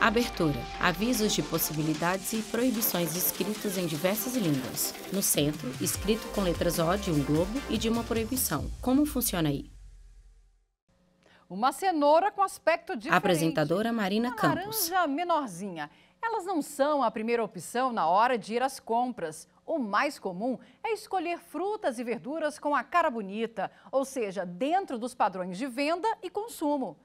Abertura. Avisos de possibilidades e proibições escritos em diversas línguas. No centro, escrito com letras O de um globo e de uma proibição. Como funciona aí? Uma cenoura com aspecto diferente. Apresentadora Marina uma Campos. laranja menorzinha. Elas não são a primeira opção na hora de ir às compras. O mais comum é escolher frutas e verduras com a cara bonita, ou seja, dentro dos padrões de venda e consumo.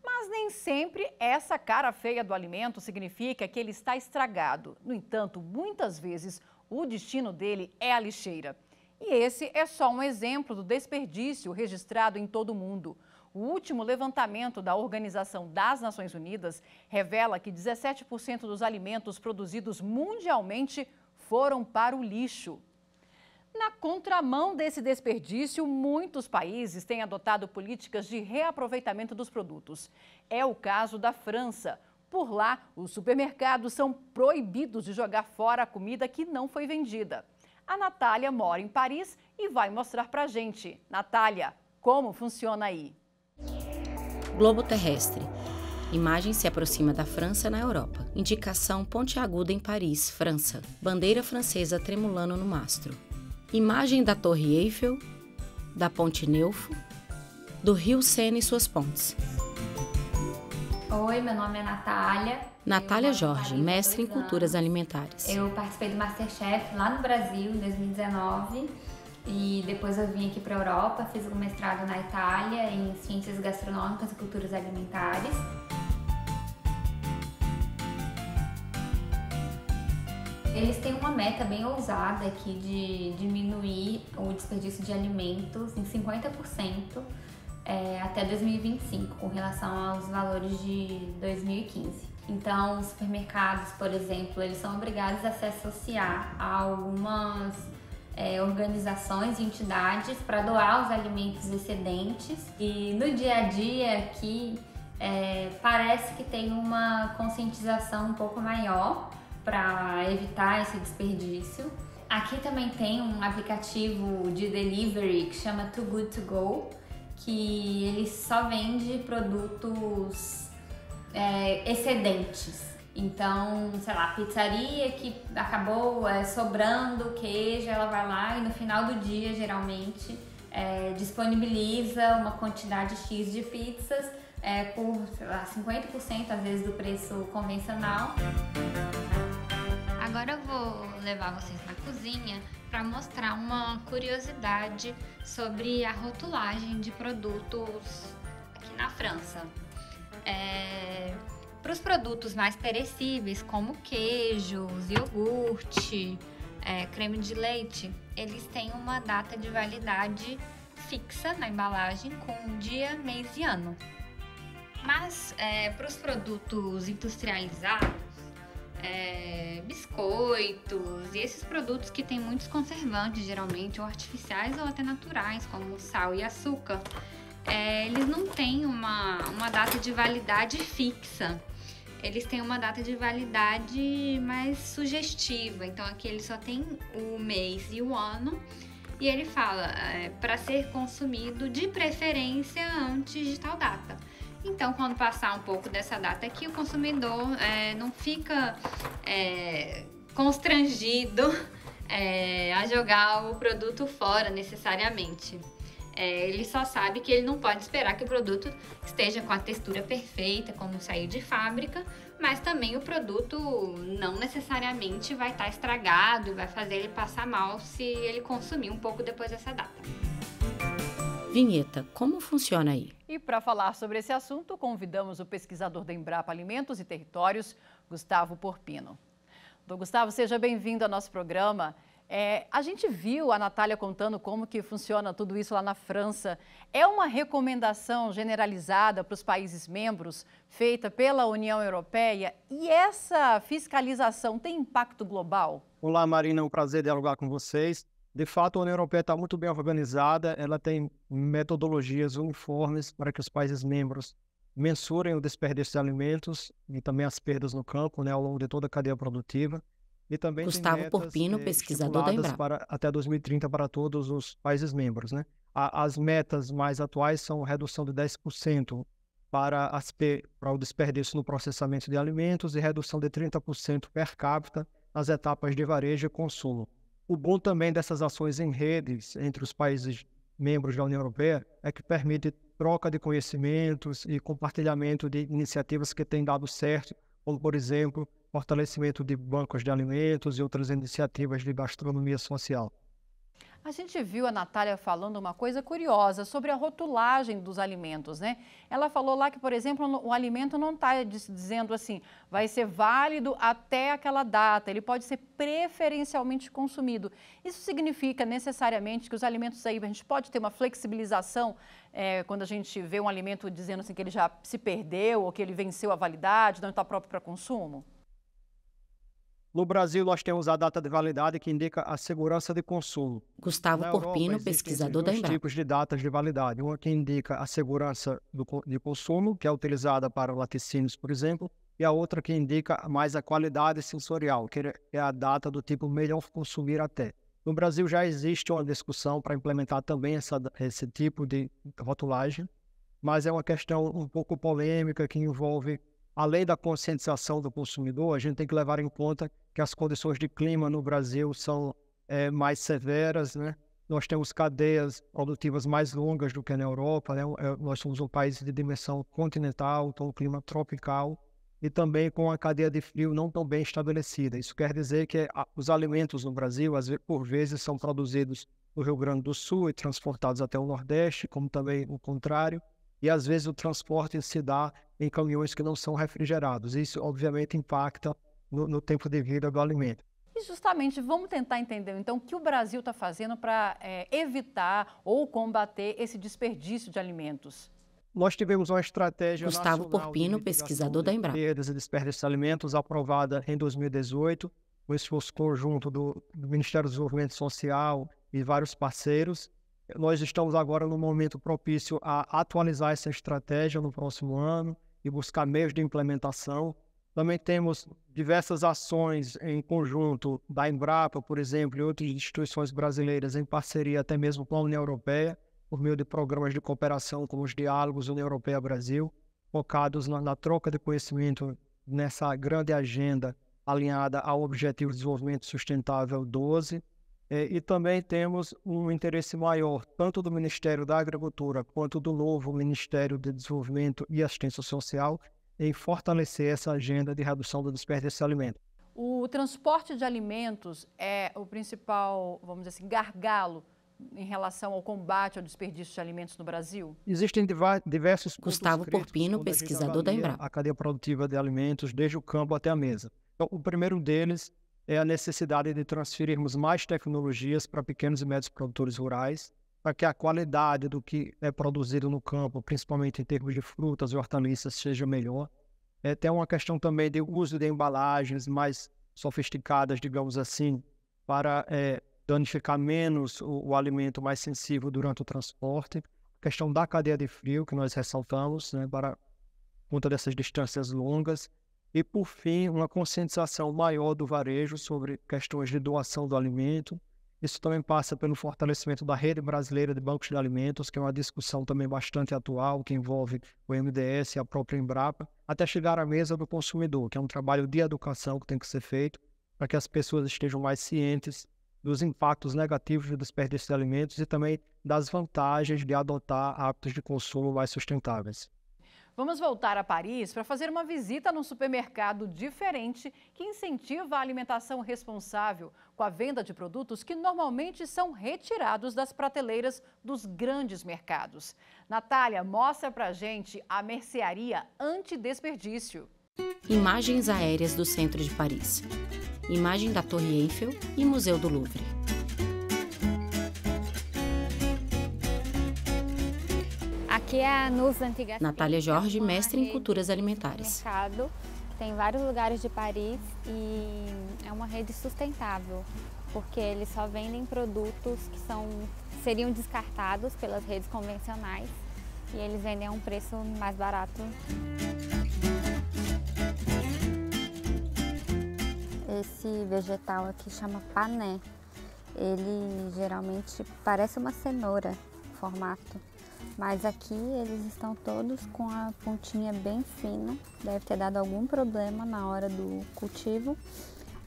Mas nem sempre essa cara feia do alimento significa que ele está estragado. No entanto, muitas vezes o destino dele é a lixeira. E esse é só um exemplo do desperdício registrado em todo o mundo. O último levantamento da Organização das Nações Unidas revela que 17% dos alimentos produzidos mundialmente foram para o lixo. Na contramão desse desperdício, muitos países têm adotado políticas de reaproveitamento dos produtos. É o caso da França. Por lá, os supermercados são proibidos de jogar fora a comida que não foi vendida. A Natália mora em Paris e vai mostrar pra gente. Natália, como funciona aí? Globo terrestre. Imagem se aproxima da França na Europa. Indicação Ponte Aguda em Paris, França. Bandeira francesa tremulando no mastro. Imagem da Torre Eiffel, da Ponte Neufo, do Rio Sena e suas pontes. Oi, meu nome é Natália. Natália Jorge, mestre em culturas alimentares. Eu participei do MasterChef lá no Brasil em 2019 e depois eu vim aqui para a Europa, fiz um mestrado na Itália em Ciências Gastronômicas e Culturas Alimentares. Eles têm uma meta bem ousada aqui de diminuir o desperdício de alimentos em 50% até 2025, com relação aos valores de 2015. Então, os supermercados, por exemplo, eles são obrigados a se associar a algumas organizações e entidades para doar os alimentos excedentes. E no dia a dia aqui, parece que tem uma conscientização um pouco maior para evitar esse desperdício. Aqui também tem um aplicativo de delivery que chama Too Good To Go, que ele só vende produtos excedentes. Então, sei lá, pizzaria que acabou sobrando queijo, ela vai lá e no final do dia, geralmente, disponibiliza uma quantidade X de pizzas por, sei lá, 50% às vezes do preço convencional. Agora eu vou levar vocês na cozinha para mostrar uma curiosidade sobre a rotulagem de produtos aqui na França. Para os produtos mais perecíveis, como queijos, iogurte, creme de leite, eles têm uma data de validade fixa na embalagem com dia, mês e ano. Mas para os produtos industrializados, biscoitos e esses produtos que têm muitos conservantes, geralmente ou artificiais ou até naturais, como sal e açúcar, eles não têm uma data de validade fixa. Eles têm uma data de validade mais sugestiva. Então aqui ele só tem o mês e o ano. E ele fala para ser consumido de preferência antes de tal data. Então, quando passar um pouco dessa data aqui, o consumidor não fica constrangido a jogar o produto fora necessariamente. Ele só sabe que ele não pode esperar que o produto esteja com a textura perfeita, como saiu de fábrica, mas também o produto não necessariamente vai estar estragado e vai fazer ele passar mal se ele consumir um pouco depois dessa data. Vinheta, como funciona aí? E para falar sobre esse assunto, convidamos o pesquisador da Embrapa Alimentos e Territórios, Gustavo Porpino. Doutor Gustavo, seja bem-vindo ao nosso programa. A gente viu a Natália contando como que funciona tudo isso lá na França. É uma recomendação generalizada para os países membros, feita pela União Europeia? E essa fiscalização tem impacto global? Olá, Marina, é um prazer dialogar com vocês. De fato, a União Europeia está muito bem organizada, ela tem metodologias uniformes para que os países membros mensurem o desperdício de alimentos e também as perdas no campo, ao longo de toda a cadeia produtiva. E também Gustavo Porpino, pesquisador da Embrapa. Para até 2030 para todos os países membros, As metas mais atuais são redução de 10% para o desperdício no processamento de alimentos e redução de 30% per capita nas etapas de varejo e consumo. O bom também dessas ações em redes entre os países membros da União Europeia é que permite troca de conhecimentos e compartilhamento de iniciativas que têm dado certo, como, por exemplo, fortalecimento de bancos de alimentos e outras iniciativas de gastronomia social. A gente viu a Natália falando uma coisa curiosa sobre a rotulagem dos alimentos, né? Ela falou lá que, por exemplo, o alimento não está dizendo assim, vai ser válido até aquela data, ele pode ser preferencialmente consumido. Isso significa necessariamente que os alimentos aí, a gente pode ter uma flexibilização quando a gente vê um alimento dizendo assim que ele já se perdeu ou que ele venceu a validade, não está próprio para consumo? No Brasil, nós temos a data de validade que indica a segurança de consumo. Gustavo Porpino, pesquisador da Embrapa. Dois tipos de datas de validade. Uma que indica a segurança de consumo, que é utilizada para laticínios, por exemplo, e a outra que indica mais a qualidade sensorial, que é a data do tipo melhor consumir até. No Brasil já existe uma discussão para implementar também esse tipo de rotulagem, mas é uma questão um pouco polêmica que envolve, além da conscientização do consumidor, a gente tem que levar em conta que as condições de clima no Brasil são mais severas, né? Nós temos cadeias produtivas mais longas do que na Europa, né? Nós somos um país de dimensão continental, com um clima tropical e também com a cadeia de frio não tão bem estabelecida. Isso quer dizer que os alimentos no Brasil, por vezes, são produzidos no Rio Grande do Sul e transportados até o Nordeste, como também o contrário. E, às vezes, o transporte se dá em caminhões que não são refrigerados. Isso, obviamente, impacta no tempo de vida do alimento. E, justamente, vamos tentar entender, então, o que o Brasil está fazendo para evitar ou combater esse desperdício de alimentos. Nós tivemos uma estratégia Gustavo Porpino, pesquisador da Embrapa. Perdas e desperdício de alimentos, aprovada em 2018, com esforço conjunto do Ministério do Desenvolvimento Social e vários parceiros. Nós estamos agora no momento propício a atualizar essa estratégia no próximo ano e buscar meios de implementação. Também temos diversas ações em conjunto da Embrapa, por exemplo, e outras instituições brasileiras em parceria até mesmo com a União Europeia, por meio de programas de cooperação como os Diálogos União Europeia-Brasil, focados na troca de conhecimento nessa grande agenda alinhada ao Objetivo de Desenvolvimento Sustentável 12. E também temos um interesse maior, tanto do Ministério da Agricultura quanto do novo Ministério de Desenvolvimento e Assistência Social, em fortalecer essa agenda de redução do desperdício de alimentos. O transporte de alimentos é o principal, vamos dizer assim, gargalo em relação ao combate ao desperdício de alimentos no Brasil? Existem diversos pontos Gustavo Porpino, críticos pesquisador da Embrapa. A cadeia produtiva de alimentos, desde o campo até a mesa. Então, o primeiro deles é a necessidade de transferirmos mais tecnologias para pequenos e médios produtores rurais, para que a qualidade do que é produzido no campo, principalmente em termos de frutas e hortaliças, seja melhor. Tem uma questão também de uso de embalagens mais sofisticadas, digamos assim, para danificar menos o alimento mais sensível durante o transporte. A questão da cadeia de frio, que nós ressaltamos, né, para conta dessas distâncias longas. E, por fim, uma conscientização maior do varejo sobre questões de doação do alimento. Isso também passa pelo fortalecimento da rede brasileira de bancos de alimentos, que é uma discussão também bastante atual, que envolve o MDS e a própria Embrapa, até chegar à mesa do consumidor, que é um trabalho de educação que tem que ser feito para que as pessoas estejam mais cientes dos impactos negativos do desperdício de alimentos e também das vantagens de adotar hábitos de consumo mais sustentáveis. Vamos voltar a Paris para fazer uma visita num supermercado diferente que incentiva a alimentação responsável com a venda de produtos que normalmente são retirados das prateleiras dos grandes mercados. Natália, mostra pra gente a mercearia antidesperdício. Imagens aéreas do centro de Paris. Imagem da Torre Eiffel e Museu do Louvre. Aqui é nos Antigas. Natália Jorge, mestre em culturas alimentares. Tem vários lugares de Paris e é uma rede sustentável, porque eles só vendem produtos que seriam descartados pelas redes convencionais e eles vendem a um preço mais barato. Esse vegetal aqui chama pané. Ele geralmente parece uma cenoura, formato. Mas aqui eles estão todos com a pontinha bem fina, deve ter dado algum problema na hora do cultivo,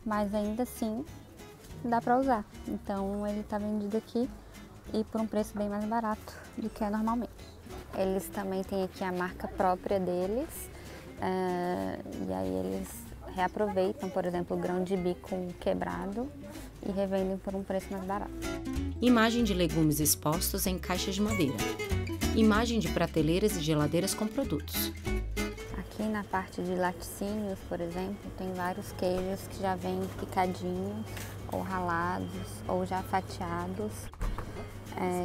mas ainda assim dá para usar. Então ele está vendido aqui e por um preço bem mais barato do que é normalmente. Eles também têm aqui a marca própria deles, e aí eles reaproveitam, por exemplo, o grão de bico quebrado e revendem por um preço mais barato. Imagem de legumes expostos em caixas de madeira. Imagem de prateleiras e geladeiras com produtos. Aqui na parte de laticínios, por exemplo, tem vários queijos que já vêm picadinhos, ou ralados, ou já fatiados,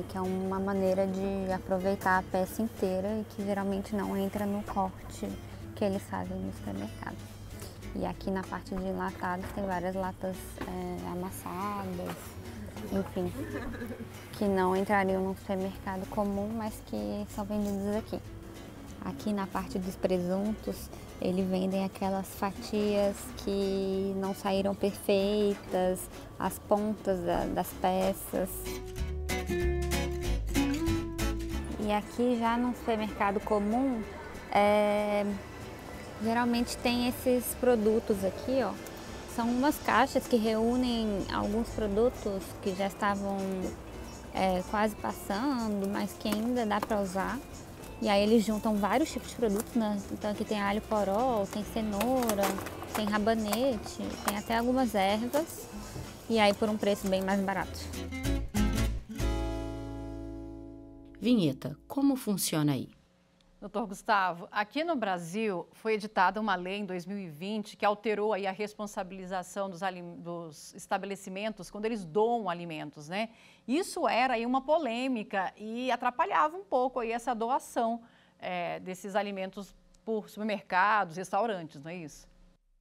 que é uma maneira de aproveitar a peça inteira e que geralmente não entra no corte que eles fazem no supermercado. E aqui na parte de enlatados tem várias latas amassadas, enfim, que não entrariam no supermercado comum, mas que são vendidos aqui. Aqui na parte dos presuntos, eles vendem aquelas fatias que não saíram perfeitas, as pontas das peças. E aqui já no supermercado comum, geralmente tem esses produtos aqui, ó. São umas caixas que reúnem alguns produtos que já estavam quase passando, mas que ainda dá para usar. E aí eles juntam vários tipos de produtos, né? Então aqui tem alho poró, tem cenoura, tem rabanete, tem até algumas ervas. E aí por um preço bem mais barato. Vinheta. Como funciona aí? Doutor Gustavo, aqui no Brasil foi editada uma lei em 2020 que alterou aí a responsabilização dos estabelecimentos quando eles doam alimentos, né? Isso era aí uma polêmica e atrapalhava um pouco aí essa doação desses alimentos por supermercados, restaurantes, não é isso?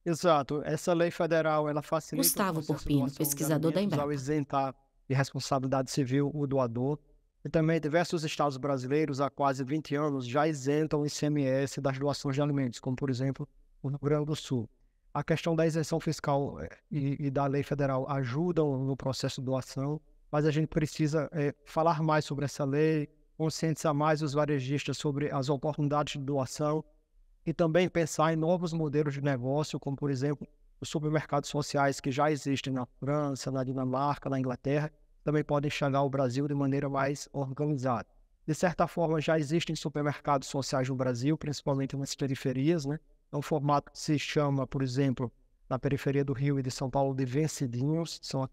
Exato. Essa lei federal, ela facilita Gustavo o processo de Porpino, doação de pesquisador da alimentos Embrapa. ao isentar de responsabilidade civil o doador. E também diversos estados brasileiros há quase 20 anos já isentam o ICMS das doações de alimentos, como por exemplo o Rio Grande do Sul. A questão da isenção fiscal e da lei federal ajudam no processo de doação, mas a gente precisa falar mais sobre essa lei, conscientizar mais os varejistas sobre as oportunidades de doação e também pensar em novos modelos de negócio, como por exemplo os supermercados sociais que já existem na França, na Dinamarca, na Inglaterra, também podem chegar ao Brasil de maneira mais organizada. De certa forma, já existem supermercados sociais no Brasil, principalmente nas periferias, né? É um formato que se chama, por exemplo, na periferia do Rio e de São Paulo, de vencedinhos. São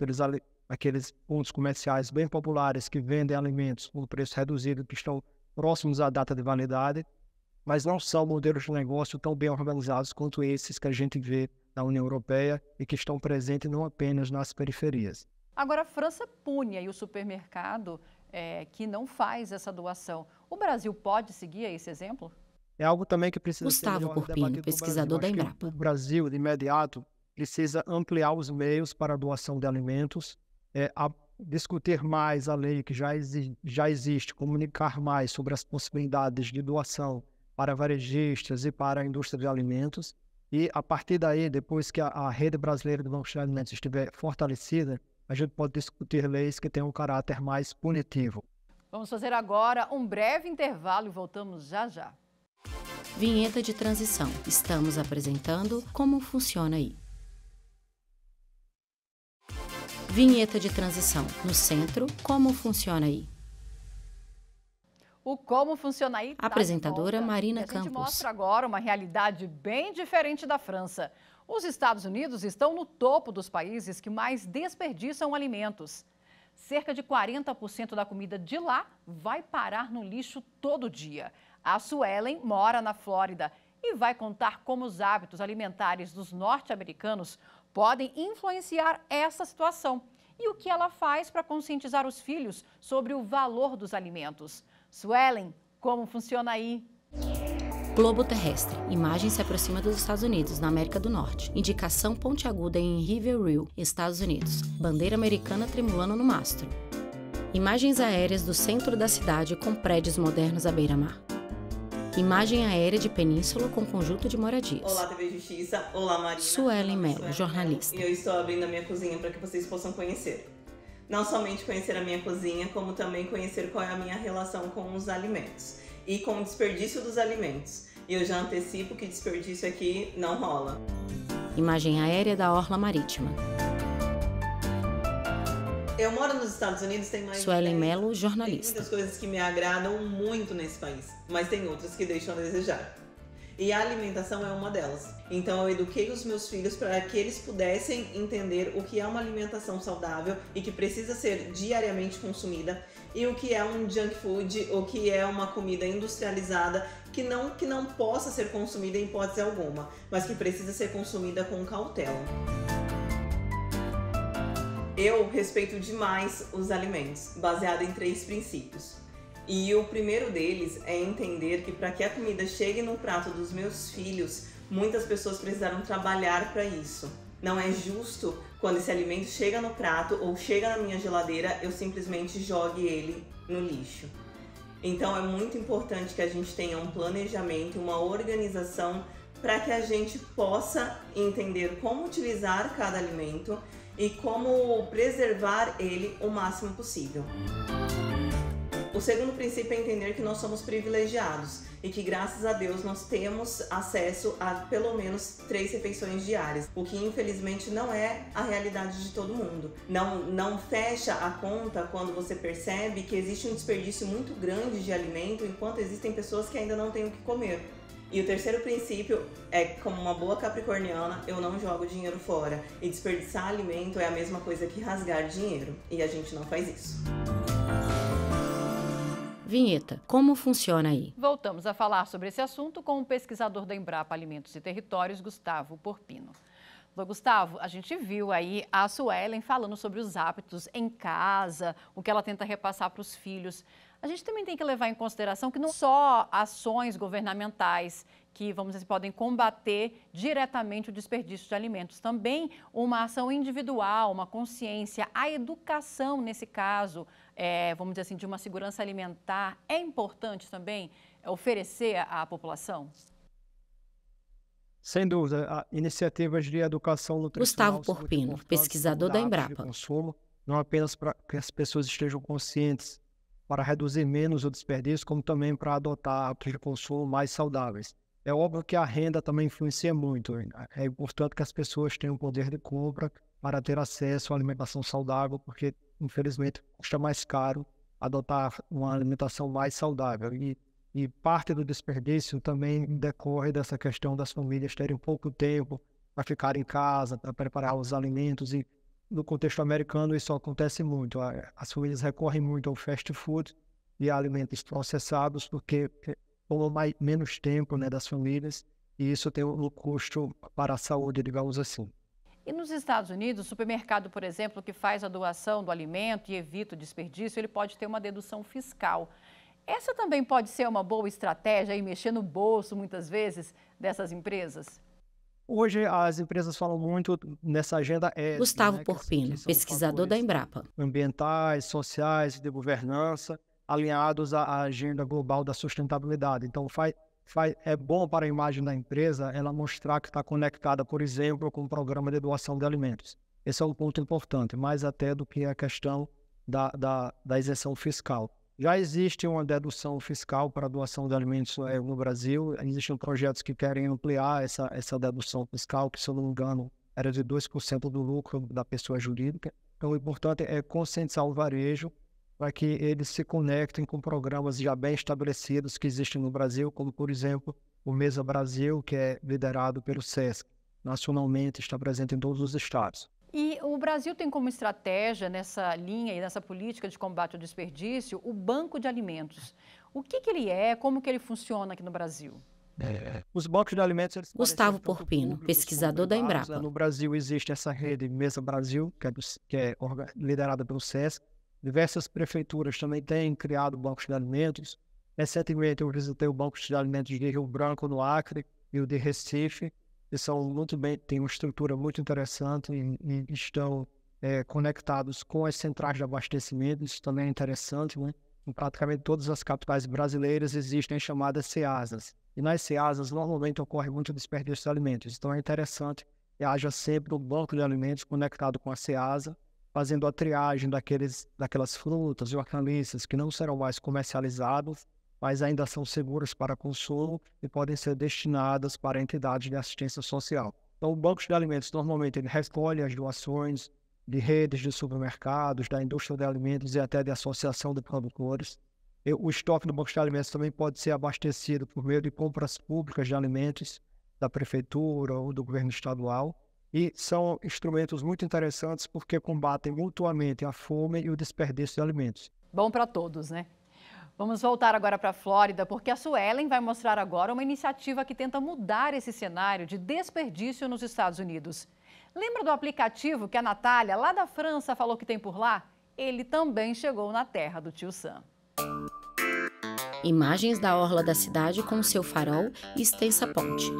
aqueles pontos comerciais bem populares que vendem alimentos por preço reduzido, que estão próximos à data de validade, mas não são modelos de negócio tão bem organizados quanto esses que a gente vê na União Europeia e que estão presentes não apenas nas periferias. Agora, a França pune aí o supermercado que não faz essa doação. O Brasil pode seguir esse exemplo? É algo também que precisa ser Gustavo melhor Porpino, debatido no pesquisador da Brasil. Acho Embrapa. que o Brasil, de imediato, precisa ampliar os meios para a doação de alimentos, discutir mais a lei que já existe, comunicar mais sobre as possibilidades de doação para varejistas e para a indústria de alimentos. E, a partir daí, depois que a rede brasileira de bancos de alimentos estiver fortalecida, a gente pode discutir leis que tenham um caráter mais punitivo. Vamos fazer agora um breve intervalo e voltamos já já. Vinheta de transição. Estamos apresentando Como Funciona aí. Vinheta de transição. No centro, Como Funciona aí. O Como Funciona aí tá Apresentadora de volta. Marina E a gente Campos. mostra agora uma realidade bem diferente da França. Os Estados Unidos estão no topo dos países que mais desperdiçam alimentos. Cerca de 40% da comida de lá vai parar no lixo todo dia. A Suelen mora na Flórida e vai contar como os hábitos alimentares dos norte-americanos podem influenciar essa situação e o que ela faz para conscientizar os filhos sobre o valor dos alimentos. Suelen, como funciona aí? Globo terrestre. Imagem se aproxima dos Estados Unidos, na América do Norte. Indicação pontiaguda em Riverview, Estados Unidos. Bandeira americana tremulando no mastro. Imagens aéreas do centro da cidade com prédios modernos à beira-mar. Imagem aérea de península com conjunto de moradias. Olá, TV Justiça. Olá, Marina. Suelen Meu nome é Mello, jornalista. E eu estou abrindo a minha cozinha para que vocês possam conhecer. Não somente conhecer a minha cozinha, como também conhecer qual é a minha relação com os alimentos e com o desperdício dos alimentos. E eu já antecipo que desperdício aqui não rola. Imagem aérea da orla marítima. Eu moro nos Estados Unidos tem mais de Suelen 10 Mello, anos. jornalista. Tem muitas coisas que me agradam muito nesse país, mas tem outras que deixam a desejar. E a alimentação é uma delas. Então eu eduquei os meus filhos para que eles pudessem entender o que é uma alimentação saudável e que precisa ser diariamente consumida, e o que é um junk food, o que é uma comida industrializada que não possa ser consumida em hipótese alguma, mas que precisa ser consumida com cautela. Eu respeito demais os alimentos, baseado em 3 princípios. E o primeiro deles é entender que para que a comida chegue no prato dos meus filhos, muitas pessoas precisaram trabalhar para isso. Não é justo quando esse alimento chega no prato ou chega na minha geladeira, eu simplesmente jogue ele no lixo. Então é muito importante que a gente tenha um planejamento, uma organização para que a gente possa entender como utilizar cada alimento e como preservar ele o máximo possível. O segundo princípio é entender que nós somos privilegiados e que, graças a Deus, nós temos acesso a pelo menos 3 refeições diárias, o que infelizmente não é a realidade de todo mundo. Não fecha a conta quando você percebe que existe um desperdício muito grande de alimento, enquanto existem pessoas que ainda não têm o que comer. E o terceiro princípio é, como uma boa capricorniana, eu não jogo dinheiro fora. E desperdiçar alimento é a mesma coisa que rasgar dinheiro. E a gente não faz isso. Vinheta. Como funciona aí? Voltamos a falar sobre esse assunto com o pesquisador da Embrapa Alimentos e Territórios, Gustavo Porpino. Gustavo, a gente viu aí a Suelen falando sobre os hábitos em casa, o que ela tenta repassar para os filhos. A gente também tem que levar em consideração que não só ações governamentais que, vamos dizer, podem combater diretamente o desperdício de alimentos, também uma ação individual, uma consciência, a educação nesse caso, vamos dizer assim, de uma segurança alimentar, é importante também oferecer à população? Sem dúvida, iniciativas de educação nutricional. Gustavo Porpino, pesquisador da Embrapa. De consumo, não apenas para que as pessoas estejam conscientes para reduzir menos o desperdício, como também para adotar hábitos de consumo mais saudáveis. É óbvio que a renda também influencia muito. É importante que as pessoas tenham poder de compra para ter acesso à alimentação saudável, porque, infelizmente, custa mais caro adotar uma alimentação mais saudável. E parte do desperdício também decorre dessa questão das famílias terem pouco tempo para ficar em casa, para preparar os alimentos. E no contexto americano isso acontece muito. As famílias recorrem muito ao fast food e a alimentos processados porque tomam menos tempo, né, das famílias, e isso tem um custo para a saúde, digamos assim. E nos Estados Unidos, o supermercado, por exemplo, que faz a doação do alimento e evita o desperdício, ele pode ter uma dedução fiscal. Essa também pode ser uma boa estratégia e mexer no bolso, muitas vezes, dessas empresas? Hoje as empresas falam muito nessa agenda ESG, Gustavo né, Porpino, que são pesquisador da Embrapa. Ambientais, sociais, de governança, alinhados à agenda global da sustentabilidade. Então é bom para a imagem da empresa ela mostrar que está conectada, por exemplo, com o programa de doação de alimentos. Esse é um ponto importante, mais até do que a questão da isenção fiscal. Já existe uma dedução fiscal para a doação de alimentos no Brasil. Existem projetos que querem ampliar essa dedução fiscal, que, se eu não me engano, era de 2% do lucro da pessoa jurídica. Então, o importante é conscientizar o varejo para que eles se conectem com programas já bem estabelecidos que existem no Brasil, como, por exemplo, o Mesa Brasil, que é liderado pelo SESC. Nacionalmente, está presente em todos os estados. E o Brasil tem como estratégia nessa linha e nessa política de combate ao desperdício o Banco de Alimentos. O que ele é, como que ele funciona aqui no Brasil? Os bancos de alimentos... Eles Gustavo Porpino, pesquisador da Embrapa. No Brasil existe essa rede Mesa Brasil, que é liderada pelo SESC. Diversas prefeituras também têm criado bancos de alimentos. Recentemente eu visitei o Banco de Alimentos de Rio Branco, no Acre, e o de Recife, que são muito bem, têm uma estrutura muito interessante e estão conectados com as centrais de abastecimento. Isso também é interessante, né? Em praticamente todas as capitais brasileiras existem as chamadas CEASAs. E nas CEASAs normalmente ocorre muito desperdício de alimentos. Então é interessante que haja sempre um banco de alimentos conectado com a CEASA fazendo a triagem daquelas frutas e hortaliças que não serão mais comercializadas, mas ainda são seguras para consumo e podem ser destinadas para entidades de assistência social. Então, o Banco de Alimentos, normalmente, ele recolhe as doações de redes de supermercados, da indústria de alimentos e até de associação de produtores. O estoque do Banco de Alimentos também pode ser abastecido por meio de compras públicas de alimentos da prefeitura ou do governo estadual. E são instrumentos muito interessantes porque combatem mutuamente a fome e o desperdício de alimentos. Bom para todos, né? Vamos voltar agora para a Flórida, porque a Suelen vai mostrar agora uma iniciativa que tenta mudar esse cenário de desperdício nos Estados Unidos. Lembra do aplicativo que a Natália, lá da França, falou que tem por lá? Ele também chegou na terra do tio Sam. Imagens da orla da cidade com seu farol e extensa ponte.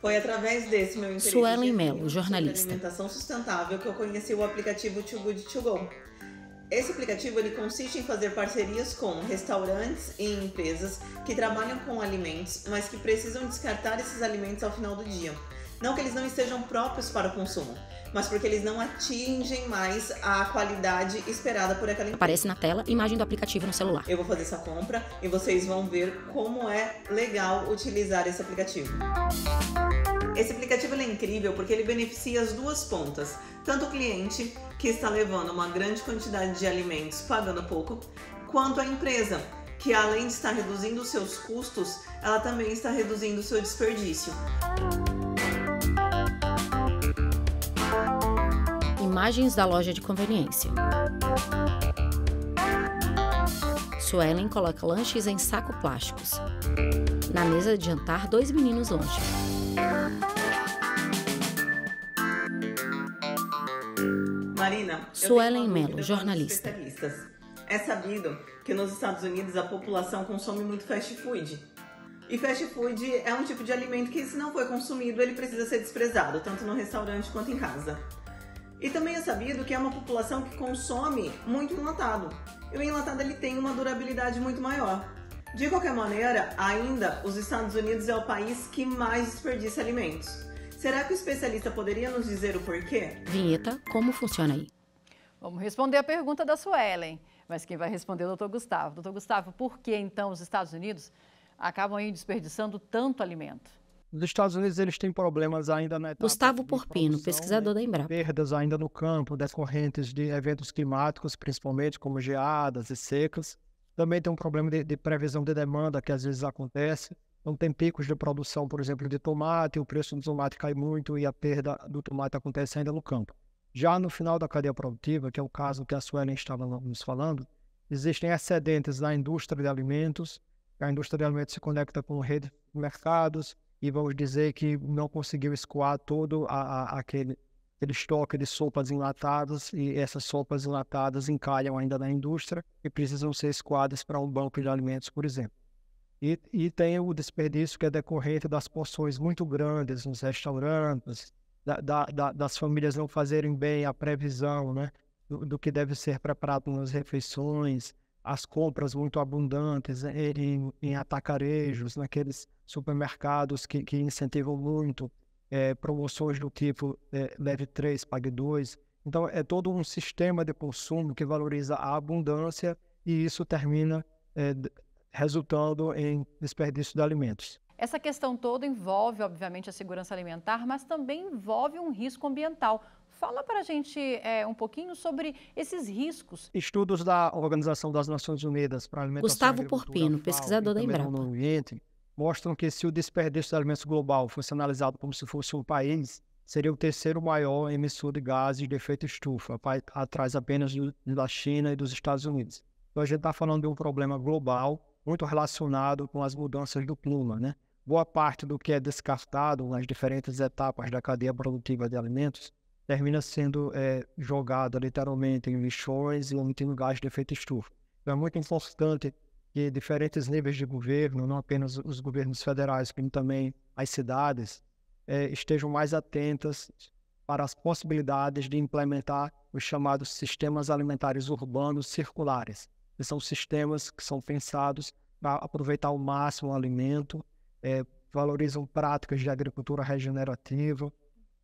Foi através desse meu interesse Suelen Mello, jornalista. sobre alimentação sustentável que eu conheci o aplicativo Too Good To Go. Esse aplicativo ele consiste em fazer parcerias com restaurantes e empresas que trabalham com alimentos, mas que precisam descartar esses alimentos ao final do dia. Não que eles não estejam próprios para o consumo, mas porque eles não atingem mais a qualidade esperada por aquela empresa. Aparece na tela imagem do aplicativo no celular. Eu vou fazer essa compra e vocês vão ver como é legal utilizar esse aplicativo. Esse aplicativo é incrível porque ele beneficia as duas pontas, tanto o cliente, que está levando uma grande quantidade de alimentos pagando pouco, quanto a empresa, que além de estar reduzindo os seus custos, ela também está reduzindo o seu desperdício. Imagens da loja de conveniência. Suelen coloca lanches em saco plásticos. Na mesa de jantar, 2 meninos longe. Marina, Suelen Mello, jornalista. É sabido que nos Estados Unidos a população consome muito fast food. E fast food é um tipo de alimento que, se não for consumido, ele precisa ser desprezado, tanto no restaurante quanto em casa. E também é sabido que é uma população que consome muito enlatado. E o enlatado ele tem uma durabilidade muito maior. De qualquer maneira, ainda os Estados Unidos é o país que mais desperdiça alimentos. Será que o especialista poderia nos dizer o porquê? Vinheta, como funciona aí? Vamos responder a pergunta da Suelen, mas quem vai responder é o Dr. Gustavo. Dr. Gustavo, por que então os Estados Unidos acabam aí desperdiçando tanto alimento? Nos Estados Unidos eles têm problemas ainda na etapa Gustavo de Porpino, produção, pesquisador da Embrapa. perdas ainda no campo decorrentes de eventos climáticos, principalmente como geadas e secas. Também tem um problema de previsão de demanda que às vezes acontece. Então tem picos de produção, por exemplo, de tomate, o preço do tomate cai muito e a perda do tomate acontece ainda no campo. Já no final da cadeia produtiva, que é o caso que a Suelen estava nos falando, existem excedentes na indústria de alimentos. A indústria de alimentos se conecta com rede de mercados e vamos dizer que não conseguiu escoar todo aquele estoque de sopas enlatadas, e essas sopas enlatadas encalham ainda na indústria e precisam ser escoadas para um banco de alimentos, por exemplo. E tem o desperdício que é decorrente das porções muito grandes nos restaurantes, das famílias não fazerem bem a previsão, né, do que deve ser preparado nas refeições, as compras muito abundantes em atacarejos, naqueles supermercados que incentivam muito promoções do tipo leve 3, pague 2. Então é todo um sistema de consumo que valoriza a abundância e isso termina resultando em desperdício de alimentos. Essa questão toda envolve, obviamente, a segurança alimentar, mas também envolve um risco ambiental. Fala para a gente um pouquinho sobre esses riscos. Estudos da Organização das Nações Unidas para a Alimentação Gustavo Porpino, pesquisador da Embrapa, no ambiente, mostram que se o desperdício de alimentos global fosse analisado como se fosse um país, seria o terceiro maior emissor de gases de efeito estufa, atrás apenas da China e dos Estados Unidos. Então a gente está falando de um problema global muito relacionado com as mudanças do clima, né? Boa parte do que é descartado nas diferentes etapas da cadeia produtiva de alimentos termina sendo jogado literalmente em lixões e emitindo gás de efeito estufa. Então é muito importante que diferentes níveis de governo, não apenas os governos federais, como também as cidades, estejam mais atentas para as possibilidades de implementar os chamados sistemas alimentares urbanos circulares, que são sistemas que são pensados para aproveitar ao máximo o alimento, valorizam práticas de agricultura regenerativa,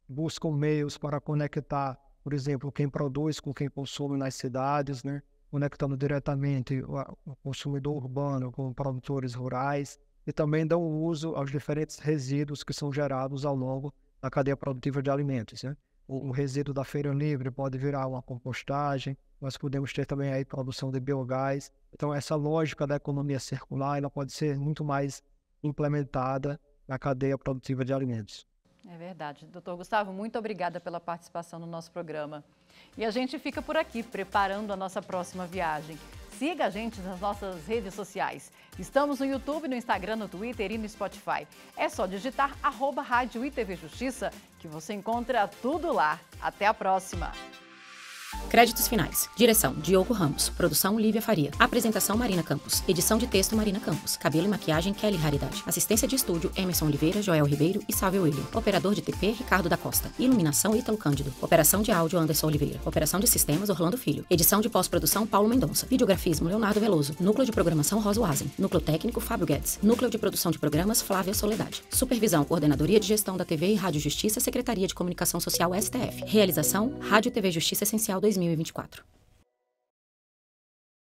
buscam meios para conectar, por exemplo, quem produz com quem consome nas cidades, né? Conectando diretamente o consumidor urbano com produtores rurais, e também dão uso aos diferentes resíduos que são gerados ao longo da cadeia produtiva de alimentos, né? O resíduo da feira livre pode virar uma compostagem, nós podemos ter também aí produção de biogás. Então, essa lógica da economia circular, ela pode ser muito mais implementada na cadeia produtiva de alimentos. É verdade. Doutor Gustavo, muito obrigada pela participação no nosso programa. E a gente fica por aqui, preparando a nossa próxima viagem. Siga a gente nas nossas redes sociais. Estamos no YouTube, no Instagram, no Twitter e no Spotify. É só digitar @Rádio ITV Justiça que você encontra tudo lá. Até a próxima! Créditos finais. Direção: Diogo Ramos. Produção: Lívia Faria. Apresentação: Marina Campos. Edição de texto: Marina Campos. Cabelo e maquiagem: Kelly Raridade. Assistência de estúdio: Emerson Oliveira, Joel Ribeiro e Sávio William. Operador de TP: Ricardo da Costa. Iluminação: Ítalo Cândido. Operação de áudio: Anderson Oliveira. Operação de sistemas: Orlando Filho. Edição de pós-produção: Paulo Mendonça. Videografismo: Leonardo Veloso. Núcleo de programação: Rosa Wazen. Núcleo técnico: Fábio Guedes. Núcleo de produção de programas: Flávia Soledade. Supervisão: Coordenadoria de Gestão da TV e Rádio Justiça, Secretaria de Comunicação Social STF. Realização: Rádio TV Justiça Essencial 2024.